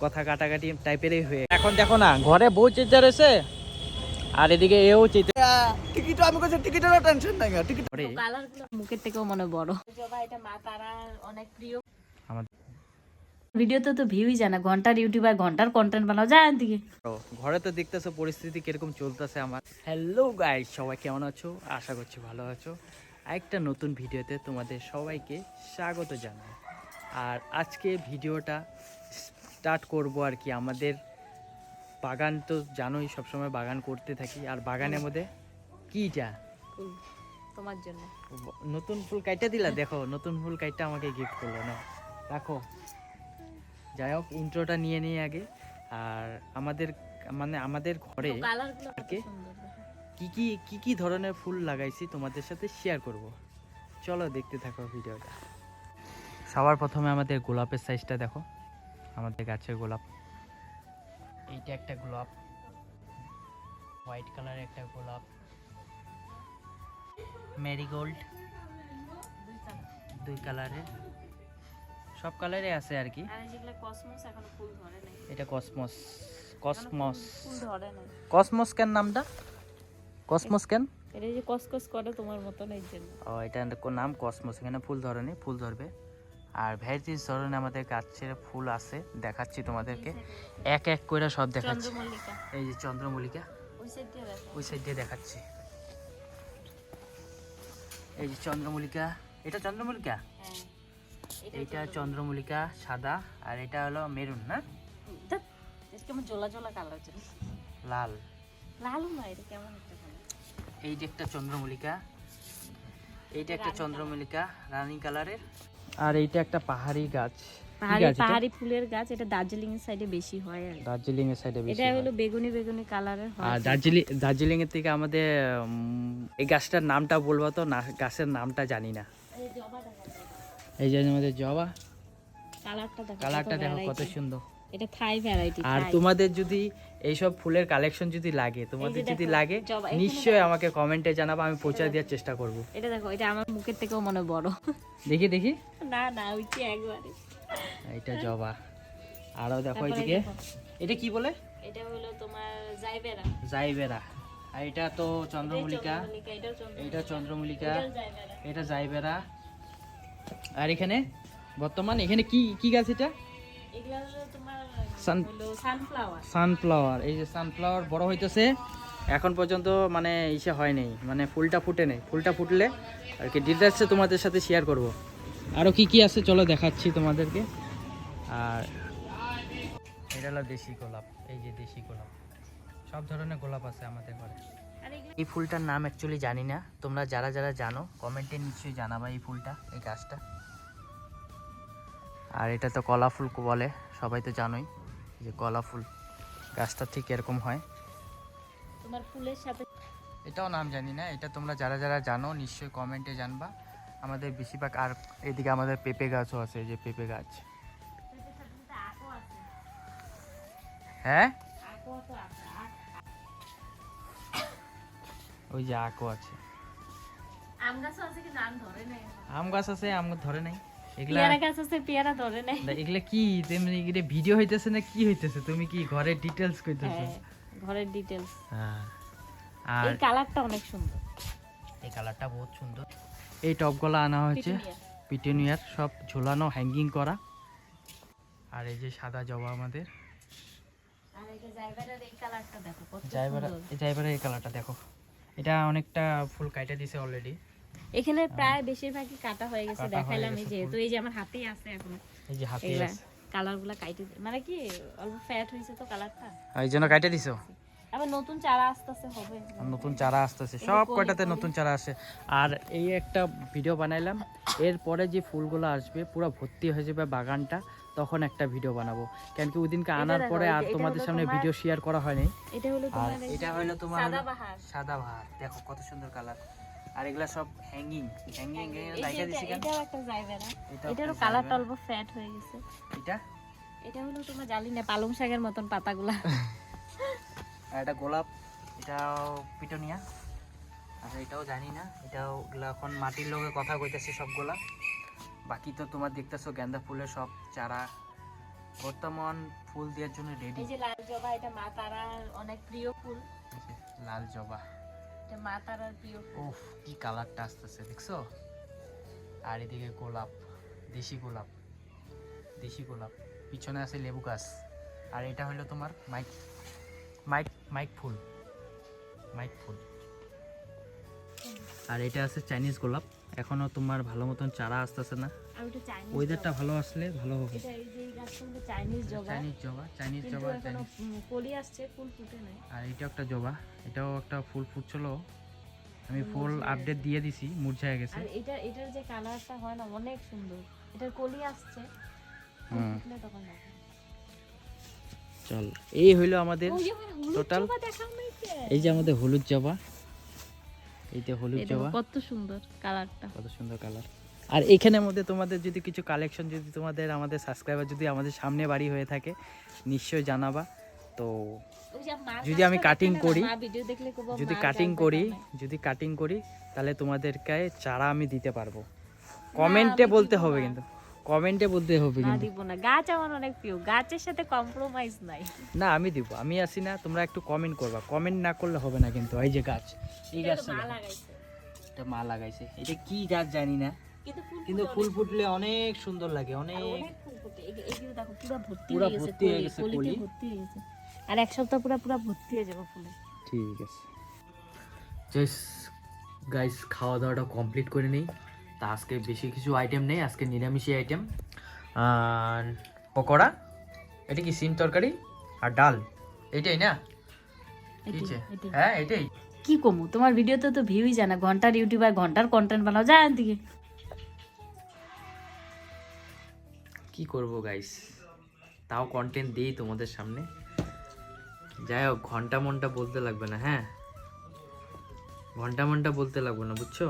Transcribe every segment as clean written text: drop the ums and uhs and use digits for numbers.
কথা কাটাকাটি টাইপেরই হয়ে। এখন দেখো না, ঘরে বউ চেঁচা রয়েছে আর এদিকে এও চেঁচে। টিকিট আমি কইছি, টিকিটেরও টেনশন নাই, টিকিট কালারগুলো মুখের থেকেও মনে বড়। জবা এটা মা তারার অনেক প্রিয়। আমার ভিডিওতে তো ভিউই জানা, ঘন্টার ইউটিউবার ঘন্টার কন্টেন্ট বানাও যায় দিকে। ঘরে তো দেখতেছো পরিস্থিতি কিরকম চলতেছে আমার। হ্যালো গাইস, সবাই কেমন আছো? আশা করছি ভালো আছো। একটা নতুন ভিডিওতে তোমাদের সবাইকে স্বাগত জানাই। আর আজকে ভিডিওটা স্টার্ট করব আর কি। আমাদের বাগান তো জানোই, সবসময় বাগান করতে থাকি। আর বাগানের মধ্যে কিটা তোমার জন্য নতুন ফুল কাইটা দিলা, দেখো নতুন ফুল কাইটা আমাকে গিফট করলো না, রাখো। যাই হোক, ইন্ট্রোটা নিয়ে নিই আগে। আর আমাদের ঘরে কি কি ধরনের ফুল লাগাইছি তোমাদের সাথে শেয়ার করব। চলো দেখতে থাকো ভিডিওটা। সবার প্রথমে আমাদের গোলাপের সাইজটা দেখো। আমাদের গাছের গোলাপ, এইটা একটা গোলাপ, হোয়াইট কালারের একটা গোলাপ, মেরিগোল্ড, দুই কালারের, সব কালারে আছে আর কি। এটা কসমস। কসমস কেন নামটা? কসমস কেন? এটা যে কসকস করে তোমার মতন এই জন্য। ও, এটা নাম কসমস। এখানে ফুল ধরেনি, ফুল ধরবে। আর ভ্যারাইটিস ধরনের আমাদের গাছের ফুল আছে, দেখাচ্ছি তোমাদেরকে এক এক করে সব দেখাচ্ছি। এই যে চন্দ্রমল্লিকা, ওই সাইড দিয়ে দেখাচ্ছি। এই যে চন্দ্রমল্লিকা, এটা চন্দ্রমল্লিকা, এইটা চন্দ্রমল্লিকা সাদা, আর এটা হলো মেরুন না, কেমন জোলা জোলা কালার, লাল। লালও না, এটা কেমন একটা কালার। এই যে একটা চন্দ্রমল্লিকা, এইটা একটা চন্দ্রমল্লিকা রানী কালারের। আর এইটা একটা পাহাড়ি গাছ, পাহাড়ি ফুলের গাছ। এটা দার্জিলিং এর সাইডে বেশি হয়। দার্জিলিং এর সাইডে বেশি। এটা হলো বেগুনি বেগুনি কালারের হয়। আর দার্জিলিং এর থেকে আমাদের এই গাছটার নামটা বলবো তো না, গাছের নামটা জানি না। এই যে আমাদের জবা, কালারটা দেখো কত সুন্দর। এটা থাই ভ্যারাইটি। আর তোমাদের যদি এইসব ফুলের কালেকশন যদি লাগে, নিশ্চয়ই আমাকে কমেন্টে জানাবো, আমি পৌঁছে দেওয়ার চেষ্টা করব। এটা দেখো, এটা আমার মুখের থেকেও মনে বড়। দেখি না ওই কি একবারে। এটা জবা। আরো দেখো এইদিকে, এটা কি বলে? এটা হলো তোমার জাইবেরা। আর এটা তো চন্দ্রমল্লিকা, এটা চন্দ্রমল্লিকা, এটা জাইবেরা। আর এখানে বর্তমান এখানে কি গাছ? এটা সানফ্লাওয়ার। এই যে সানফ্লাওয়ার বড় হইতেছে, এখন পর্যন্ত মানে ইসে হয় নাই, মানে ফুলটা ফুটে নেই। ফুলটা ফুটলে আর কি ডিটেলসে তোমাদের সাথে শেয়ার করব। আরও কি আছে চলো দেখাচ্ছি তোমাদেরকে। আর এটা হলো দেশি গোলাপ। এই যে দেশি গোলাপ, সব ধরনের গোলাপ আছে আমাদের ঘরে। এই ফুলটার নাম অ্যাকচুয়ালি জানি না, তোমরা যারা যারা জানো কমেন্টে নিশ্চয়ই জানাবা এই ফুলটা, এই গাছটা। আর এটা তো কলা ফুল বলে, সবাই তো জানোই যে কলা ফুল গাছটা ঠিক এরকম হয়। তোমার ফুলের সাথে এটাও নাম জানি না, এটা তোমরা যারা যারা জানো নিশ্চয়ই কমেন্টে জানবা। আমাদের বেশিরভাগ। আর এদিকে আমাদের পেঁপে গাছও আছে, এই যে পেঁপে গাছ। হ্যাঁ, ওই যে আখও আছে। আম গাছও আছে, কিন্তু আম ধরে নাই। আম গাছ আছে, আম ধরে নাই। পেয়ারা গাছ আছে, পেয়ারা ধরে নাই। এগুলা কি তুমি ভিডিও হইতেছে না কি হইতেছে? তুমি কি ঘরের ডিটেইলস কইতেছো? ঘরের ডিটেইলস। হ্যাঁ। আর এই কালারটা অনেক সুন্দর, এই কালারটা বহুত সুন্দর। এই টপগুলো আনা হয়েছে পিটুনিয়ার, সব ঝোলানো, হ্যাঙ্গিং করা। আর এই যে সাদা জবা আমাদের। আর এই যে জাইবেরার এই কালারটা দেখো কত সুন্দর। জাইবেরার এই কালারটা দেখো। এটা অনেকটা ফুল কাটা দিয়েছে অলরেডি। এখানে প্রায় বেশিরভাগই কাটা হয়ে গেছে, দেখাইলাম। এই যেহেতু এই যে আমার হাতেই আছে এখন, এই যে হাতে আছে। কালারগুলো কাটে মানে কি অল্প ফ্যাট হইছে তো কালারটা, এই জন্য কাটা দিছো। আবার নতুন চারা আসতেছে হবে, নতুন চারা আসতেছে, সব কয়টাতে নতুন চারা আসে। আর এই একটা ভিডিও বানাইলাম, এরপরে যে ফুলগুলো আসবে পুরো ভর্তি হয়ে যাবে বাগানটা, তখন একটা ভিডিও বানাবো। কেন কি ওইদিনকে আনার পরে আর তোমাদের সামনে ভিডিও শেয়ার করা হয়নি। এটা হলো তোমার সাদাবাহার। দেখো কত সুন্দর কালার। আর এগুলা সব হ্যাঙ্গিং জায়গা দিছি। কেন এটাও একটা জাইবেরা, এটারও কালারটা অল্প ফ্যাট হয়ে গেছে। এটা হলো তোমার জানি না পালং শাকের মতন পাতাগুলা। আর এটা গোলাপ, এটাও পিটুনিয়া। আর এটাও জানি না, এটাও এখন মাটির লগে কথা কইতেছে সবগুলা। বাকি তো তোমার দেখতেছো গেন্দা ফুলের সব চারা বর্তমান ফুল দেওয়ার জন্য রেডি। এই যে লাল জবা, এটা মা তারার অনেক প্রিয় ফুল। লাল জবা, এটা মা তারার প্রিয় ফুল। ওফ কি কালারটা আসতেছে দেখছো। আর এদিকে গোলাপ, দেশি গোলাপ, দেশি গোলাপ, পিছনে আছে লেবু গাছ। আর এটা হলো তোমার মাইক মাইক মাইক ফুল, মাইক ফুল। আর এটা আছে চাইনিজ গোলাপ, এখনো তোমার ভালো মতন চারা আসতেছে না, আর ওটা চাইনিজ ওয়েদারটা ভালো আসলে ভালো হবে। এটা এই যে এই গাছটা হলো চাইনিজ জবা, চাইনিজ জবা, চাইনিজ কিন্তু জবা, এখনো কলি আসছে, ফুল ফুটে নাই। আর এটা একটা জবা, এটাও একটা ফুল ফুটছিল, আমি ফুল আপডেট দিয়ে দিছি, মুরঝায় গেছে। আর এটার যে কালারটা হয় না অনেক সুন্দর, এটার কলি আসছে, ফুল ফুটলে তখন দেখো। চল, এই হইলো আমাদের ওই যে আমার হলুদ টোটাল। জবা দেখাও নাই কে? এই যে আমাদের হলুদ জবা, এইটা হলুদ এই দেখো জবা, কত সুন্দর কালারটা। কত সুন্দর কালার। আর এখানের মধ্যে তোমাদের যদি কিছু কালেকশন, যদি তোমাদের আমাদের সাবস্ক্রাইবার যদি আমাদের সামনে বাড়ি হয়ে থাকে নিশ্চয়ই জানাবা। তো ওই যে মার যদি আমি গাছটা কাটিং দেখে না, করি, মা ভিডিও দেখলে কইবো যদি মার কাটিং গাছ করি, দেখাও নাই। যদি কাটিং করি তাহলে তোমাদেরকে চারা আমি দিতে পারবো। কমেন্টে আমি বলতে দিব হবে না। কিন্তু, কমেন্টে বলতে হবে না কিন্তু। দিব না, গাছ আমার অনেক প্রিয়, গাছের সাথে কম্প্রোমাইজ নাই। না আমি দিব, আমি আসি না, তোমরা একটু কমেন্ট করবা, কমেন্ট না করলে হবে না কিন্তু। এই যে গাছ, এই এটা গাছটা তো মা দেখো। লাগাইছে, এটা মা লাগাইছে, এটা কি গাছ জানি না, কিন্তু ফুল ফুটলে অনেক সুন্দর লাগে, অনেক। অনেক ফুল ফোটে। এগুলো দেখো পুরো ভর্তি পুরা হয়ে গেছে, ভর্তি হয়ে গেছে কলিতে কলি। ভর্তি হয়ে গেছে। আর এক সপ্তাহ পুরো ভর্তি হয়ে যাবে ফুলে। ঠিক আছে, জাস্ট গাইস খাওয়া দাওয়াটা কমপ্লিট করে নেই। তা আজকে বেশি কিছু আইটেম নেই, আজকে নিরামিষই আইটেম। আর পকোড়া, এটা কি সিম তরকারি আর ডাল, এটাই না? কিছে? হ্যাঁ এটাই। কি কমু, তোমার ভিডিওতে তো ভিউই যায় না, ঘন্টার ইউটিউবার ঘন্টার কন্টেন্ট বানাও, যায় দিকে। কি করব গাইস, তাও কন্টেন্ট দিই তোমাদের সামনে। যাই হোক, ঘন্টা মনটা বলতে লাগবে না, হ্যাঁ ঘন্টা মনটা বলতে লাগবে না, বুঝছো?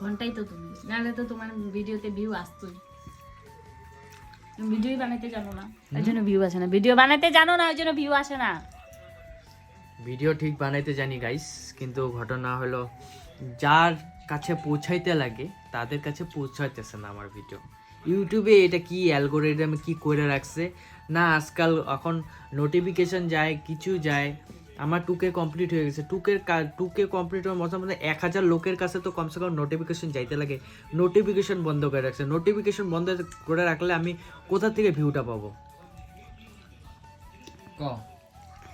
ঘন্টাই তো তুমি, নাহলে তো তোমার ভিডিওতে ভিউ আসতোই। তুমি ভিডিওই বানাইতে জানো না, ওই জন্য ভিউ আসে না। ভিডিও বানাইতে জানো না, ওই জন্য ভিউ আসে না। ভিডিও ঠিক বানাইতে জানি গাইস, কিন্তু ঘটনা হলো যার কাছে পৌঁছাইতে লাগে তাদের কাছে পৌঁছাইতেছে না আমার ভিডিও। ইউটিউবে এটা কি অ্যালগোরিদম কি করে রাখছে না, আজকাল এখন নোটিফিকেশন যায়, কিছু যায়। আমার 2K কমপ্লিট হয়ে গেছে, 2K কমপ্লিট হওয়ার মধ্যে 1000 লোকের কাছে তো কমসে কম নোটিফিকেশন যাইতে লাগে। নোটিফিকেশন বন্ধ করে রাখছে, নোটিফিকেশন বন্ধ করে রাখলে আমি কোথা থেকে ভিউটা পাবো?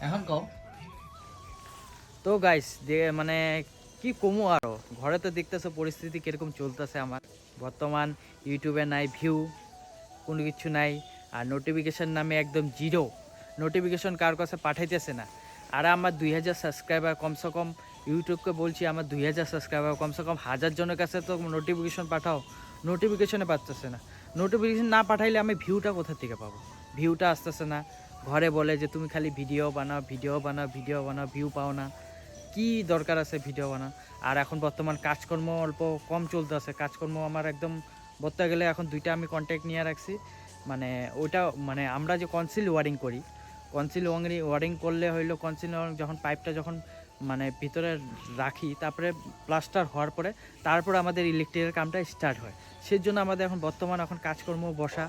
এখন কও। তো গাইস মানে কি কমু আরো, ঘরে তো দেখতেছো পরিস্থিতি কিরকম চলতেছে আমার। বর্তমান ইউটিউবে নাই ভিউ, কোনো কিছু নাই, আর নোটিফিকেশন নামে একদম জিরো, নোটিফিকেশন কার কাছে পাঠাইতেছে না। আর আমার 2000 সাবস্ক্রাইবার, কমসে কম ইউটিউবকে বলছি আমার 2000 সাবস্ক্রাইবার, কমসে কম 1000 জনের কাছে তো নোটিফিকেশন পাঠাও, নোটিফিকেশনে পাচ্ছে না। নোটিফিকেশন না পাঠাইলে আমি ভিউটা কোথা থেকে পাবো? ভিউটা আসতেছে না। ঘরে বলে যে তুমি খালি ভিডিও বানাও, ভিডিও বানাও, ভিডিও বানাও, ভিউ পাও না। কি দরকার আছে ভিডিও বানাও? আর এখন বর্তমান কাজকর্ম অল্প কম চলতেছে, কাজকর্ম আমার একদম বলতে গেলে এখন 2টা আমি কন্ট্যাক্ট নিয়ে রাখছি। মানে ওইটা মানে আমরা যে কনসিল ওয়ারিং করি, কনসিল ওয়ারিং করলে হইলো, কনসিল যখন পাইপটা যখন মানে ভিতরে রাখি, তারপরে প্লাস্টার হওয়ার পরে তারপর আমাদের ইলেকট্রিকের কামটা স্টার্ট হয়। সেই জন্য আমাদের এখন বর্তমান এখন কাজকর্ম বসা।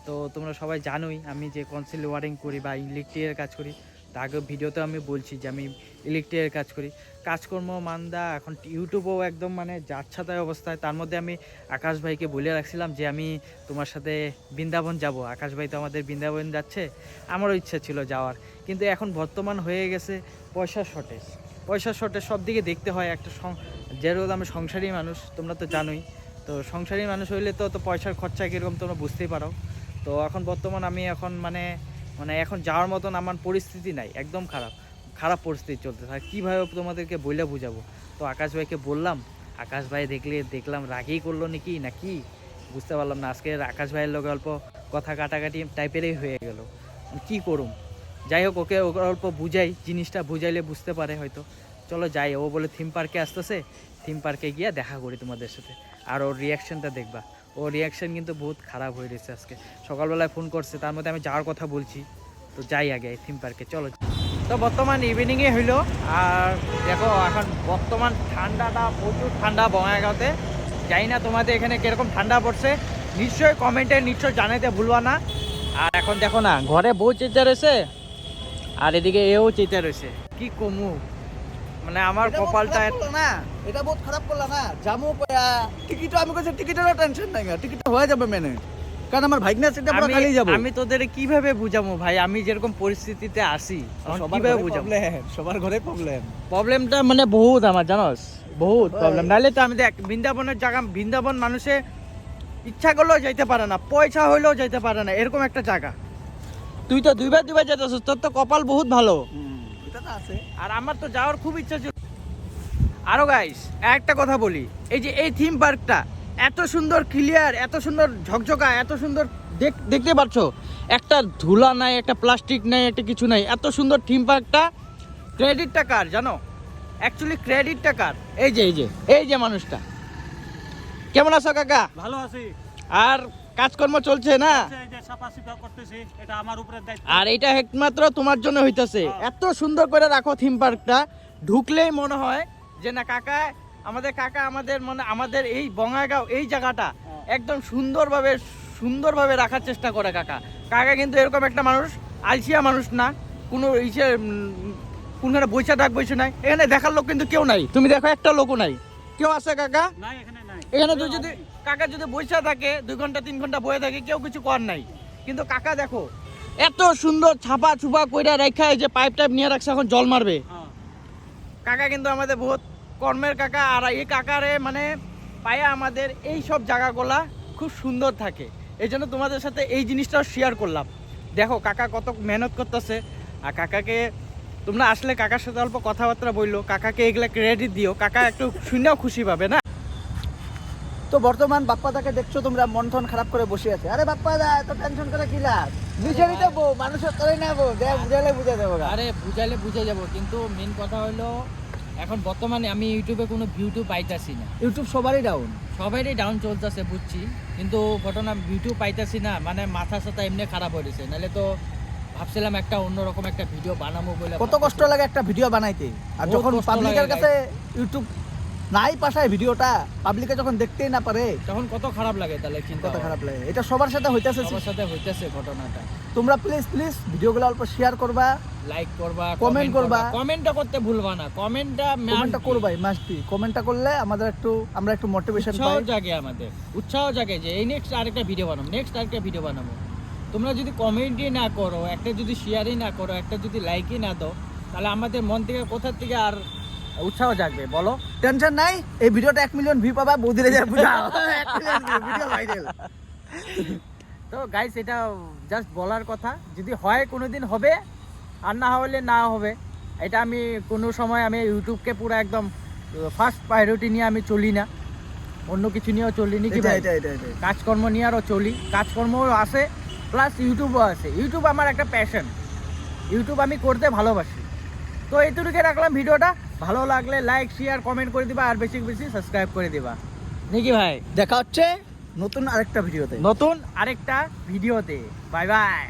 তো তোমরা সবাই জানোই আমি যে কনসিল ওয়ারিং করি বা ইলেকট্রিকের কাজ করি। তার আগে ভিডিওতে আমি বলছি যে আমি ইলেকট্রিকের কাজ করি। কাজকর্ম মান্দা, এখন ইউটিউবেও একদম মানে যাচ্ছাতাই অবস্থায়। তার মধ্যে আমি আকাশ ভাইকে বলে রাখছিলাম যে আমি তোমার সাথে বৃন্দাবন যাব। আকাশ ভাই তো আমাদের বৃন্দাবন যাচ্ছে, আমারও ইচ্ছা ছিল যাওয়ার, কিন্তু এখন বর্তমান হয়ে গেছে পয়সার শর্টেজ। পয়সার শর্টেজ সব দিকে দেখতে হয়। একটা যেরকম আমি সংসারী মানুষ, তোমরা তো জানোই। তো সংসারী মানুষ হইলে তো পয়সার খরচা কীরকম তোমরা বুঝতেই পারো। তো এখন বর্তমান আমি এখন মানে এখন যাওয়ার মতন আমার পরিস্থিতি নাই, একদম খারাপ পরিস্থিতি চলতে থাকে। কীভাবে তোমাদেরকে বইলে বুঝাবো? তো আকাশ ভাইকে বললাম, আকাশ ভাই দেখলাম রাগেই করলো নাকি বুঝতে পারলাম না। আজকে আকাশ ভাইয়ের লোক অল্প কথা কাটাকাটি টাইপেরই হয়ে গেল, কি করুম। যাই হোক, ওকে অল্প বুঝাই, জিনিসটা বুঝাইলে বুঝতে পারে হয়তো। চলো যাই, ও বলে থিম পার্কে আসতেছে, থিম পার্কে গিয়ে দেখা করি তোমাদের সাথে। আর ওর রিয়াকশানটা দেখবা, ওর রিয়াকশান কিন্তু বহুত খারাপ হয়ে রয়েছে। আজকে সকালবেলায় ফোন করছে, তার মধ্যে আমি যাওয়ার কথা বলছি। তো যাই আগে থিম পার্কে, চলো। তো বর্তমান ইভিনিংয়ে হইলো, আর দেখো এখন বর্তমান ঠান্ডাটা প্রচুর ঠান্ডা বঙ্গাইগাঁওতে। জানি না তোমাদের এখানে কীরকম ঠান্ডা পড়ছে, নিশ্চয়ই কমেন্টে নিশ্চয় জানাইতে ভুলবা না। আর এখন দেখো না, ঘরে বউ চেঁচা রয়েছে আর এদিকে এও চেঁচা রয়েছে। কি কমু, মানে আমার কপালটা না, এটা বহুত খারাপ করলা না। জামু টিকিটও আমি কইছি টিকিটেরও টেনশন নাই, টিকিট হয়ে যাবে মেনে, কারণ আমার ভাগনা সেটা পুরো খালি যাব। আমি তোদের কিভাবে বুঝাবো ভাই, আমি যেরকম পরিস্থিতিতে আসি কিভাবে বুঝাবো? সবার ঘরে প্রবলেমটা মানে বহুত আমার, জানোস, বহুত প্রবলেম। নাহলে তো আমি দেখ বৃন্দাবনের জায়গা, বৃন্দাবন মানুষে ইচ্ছা করলেও যাইতে পারে না, পয়সা হইলেও যাইতে পারে না, এরকম একটা জায়গা। তুই তো দুইবার যেতেছিস, তোর তো কপাল বহুত ভালো। এটা তো আছে, আর আমার তো যাওয়ার খুব ইচ্ছা ছিল। আরো গাইস একটা কথা বলি, এই যে এই থিম পার্কটা এত সুন্দর ক্লিয়ার, এত সুন্দর ঝকঝকা, এত সুন্দর দেখতে পাচ্ছ, একটা ধুলা নাই, একটা প্লাস্টিক নাই, একটা কিছু নাই, এত সুন্দর থিম পার্কটা। ক্রেডিটটা কার জানো? অ্যাকচুয়ালি ক্রেডিটটা কার? এই যে মানুষটা। কেমন আছো কাকা? ভালো আছি। আর কাজকর্ম চলছে না? এই যে সাফা করতেছি, এটা আমার উপরে দায়িত্ব। আর এটা একমাত্র তোমার জন্য হইতাছে। এত সুন্দর করে রাখো থিম পার্কটা, ঢুকলেই মনে হয় যে না কাকা আমাদের মানে আমাদের এই বঙ্গাইগাঁও এই জায়গাটা একদম সুন্দরভাবে রাখার চেষ্টা করে কাকা কিন্তু এরকম একটা মানুষ, আলসিয়া মানুষ না, কোনো কোনখানে বইসা বসে নাই, এখানে দেখার লোক কিন্তু কেউ নাই। তুমি দেখো একটা লোকও নাই, কেউ আছে কাকা? নাই, এখানে নাই। এখানে তুই যদি কাকা যদি বইসা থাকে 2 ঘন্টা 3 ঘন্টা বয়ে থাকে, কেউ কিছু কর নাই। কিন্তু কাকা দেখো এত সুন্দর ছাপা ছুপা কইরা রেখা, এই যে পাইপ নিয়ে রাখছে, এখন জল মারবে। কাকা কিন্তু আমাদের বহুত কর্মের কাকা। আর এই কাকারে মানে পায়া আমাদের এই সব জায়গাগুলা খুব সুন্দর থাকে। এই জন্য তোমাদের সাথে এই জিনিসটাও শেয়ার করলাম। দেখো কাকা কত মেহনত করতেছে। আর কাকাকে তোমরা আসলে কাকার সাথে অল্প কথাবার্তা বললো, কাকাকে এগুলা ক্রেডিট দিও, কাকা একটু শুনেও খুশি পাবে না? তো বর্তমান বাপ্পাদাকে দেখছো তোমরা মন টন খারাপ করে বসে আছে। আরে বাপ্পাদা এত টেনশন করে কি লাভ, নিজেরই তো বউ, মানুষের তোরে না বউ, বুঝাইলে বুঝে দেবো। আরে বুঝাইলে বুঝে যাবো, কিন্তু মেন কথা হলো এখন বর্তমানে আমি ইউটিউবে কোনো ভিউ পাইতাছি না। ইউটিউব সবারই ডাউন, সবাইরই ডাউন চলতেছে বুঝছি, কিন্তু ঘটনা ভিউ পাইতাছি না, মানে মাথা সাথা এমনি খারাপ হয়েছে। নাহলে তো ভাবছিলাম একটা অন্যরকম একটা ভিডিও বানাবো বলে। কত কষ্ট লাগে একটা ভিডিও বানাইতে, আর বহুত যখন কষ্ট পাবলিকের লাগে কাছে ইউটিউব নাই পাঠায় ভিডিওটা, পাবলিকে যখন দেখতেই না পারে তখন কত খারাপ লাগে। তাহলে চিন্তা কত খারাপ লাগে। এটা সবার সাথে হইতাছে, সবার সাথে হইতেছে ঘটনাটা। তোমরা প্লিজ ভিডিওগুলো অল্প শেয়ার করবা, লাইক করবা, কমেন্ট করবা, কমেন্টটা করতে ভুলবা না। কমেন্টটা করবাই, মাস্ট বি। কমেন্টটা করলে আমরা একটু মোটিভেশন পাই, উৎসাহ জাগে যে এই নেক্সট আরেকটা ভিডিও বানাবো। তোমরা যদি কমেন্টই না করো, একটা যদি শেয়ারই না করো, একটা যদি লাইকই না দাও, তাহলে আমাদের মন থেকে কোথা থেকে আর উৎসাহ জাগবে বলো? টেনশন নাই, এই ভিডিওটা 1 মিলিয়ন ভিউ পাবা, বৌদিরে যা বুঝাও 1 মিলিয়ন ভিডিও ভাইরাল। তো গাইস এটা জাস্ট বলার কথা, যদি হয় কোনোদিন হবে, আর না হলে না হবে। এটা আমি কোনো সময় আমি ইউটিউবকে পুরো একদম ফার্স্ট প্রায়োরিটি নিয়ে আমি চলি না, অন্য কিছু নিয়েও চলি নাকি ভাই? কাজকর্ম নিয়ে আরও চলি, কাজকর্মও আছে প্লাস ইউটিউবও আছে। ইউটিউব আমার একটা প্যাশন, ইউটিউব আমি করতে ভালোবাসি। তো এইটুকুকে রাখলাম ভিডিওটা। ভালো লাগলে লাইক শেয়ার কমেন্ট করে দিবা, আর বেশি বেশি সাবস্ক্রাইব করে দিবা নাকি ভাই? দেখা হচ্ছে নতুন আরেকটা ভিডিওতে। Bye bye.